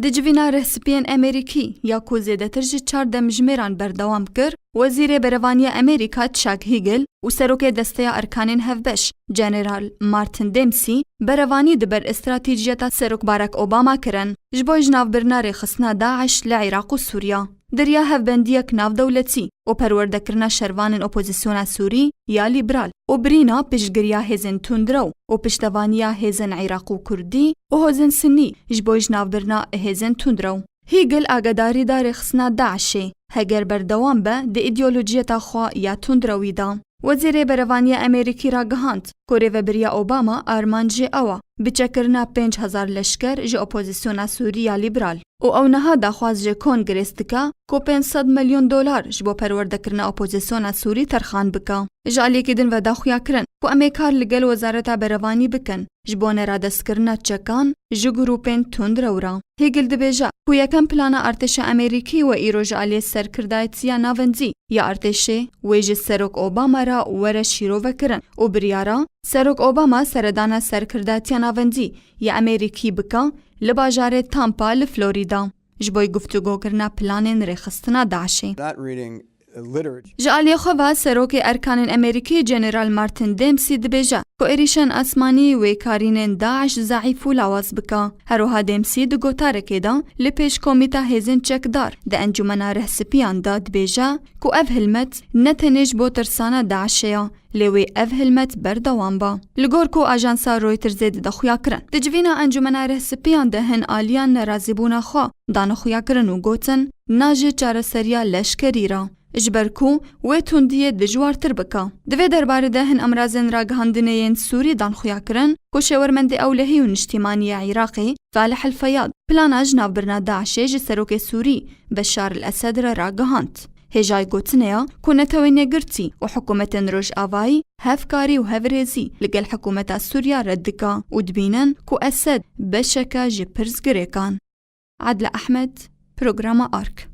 دجوینا رهسپین امریکی یا کو زیدتر جی 14 مجمران بردوام کر وزیر بروانی امریکا تشاک هیگل و سروک دسته ارکانین هفبش جنرال مارتن دیمسی بروانی دبر استراتیجیتا سروک باراک اوباما کرن جبوی جناف برنار خصنا داعش لعراق و سوریا دریا هفبندیک ناف دولتی و پروردکرنا شروان اپوزیسیون سوری یا لیبرال و برینا پشگریا هزن تندرو و پشتوانیا هزن عراق و کردی و هزن سنی جبوی جناف برنا هزن تندرو هیگل آگاداری دار خصنا داعشه هگر بردوام به ده ایدئولوژیتا خوا یا تندروی دا. وزیر بروانی امریکی را گهاند که ریوبریا اوباما آرمانجی اوا بچکرنا 5000 لشکر جی اپوزیسیون سوریا لیبرال او نها دخواست جی کنگرس دکا که 500 میلیون دلار جبو پروردکرنا اپوزیسیون سوری ترخان بکا. جالی کدن و داخویا کرن که امیکار لگل وزارتا بروانی بکن جبو نرادست کرنا چکان جو گروپین تندرورا. هیگل دبیجا که یکم پلانا ارتش امریکی و ایرو جالی سرکردایتیا ناوندی یا ارتش ویج سروک اوباما را ور شیرو وکرن و بریارا سروک اوباما سردانا سرکردایتیا ناوندی یا امریکی بکا لباجار تامپا لفلوریدا جبوی گفتگو کرنا پلانین رخصتنا داعشی. جالی خواه سروک ارکان امریکی جنرال مارتن دیمسی دبیجا که ایریشن اسمانی و کارینین داعش ضعیف و لواز بکا. هروها دیمسی دو گوتارکی دا لپیش کومیتا هزین چکدار ده انجمنا رهسپیان دا دبیجا که اف هلمت نتنیج بو ترسانا داعشیا لیوی اف هلمت بردوان با. لگور که آجانسا رویتر زید دا خویا کرن. دجوینا انجمنا رهسپیان ده هن آلیان نرازیبونا خواه دانا خویا کرن و گوتن ناجی چارسریا لشکری را. اجبرکو و تندیه دجوارتر بکا. دوی درباره ده هن امرازن را گهاندنین سوری دان خویا کرن که شورمند اولهی و نشتیمانی عراقی فالح الفیاض پلانا جناف برنا داعشه جی سروک سوری بشار الاسد را گهاند. هجای گوتنیا که نتوینه گرتی و حکومت روش آوایی هفکاری و هفریزی لگل حکومت سوریا ردکا و دبینن که اسد بشکا جی پرزگره کان. عدل احمد، پروگرام آرک.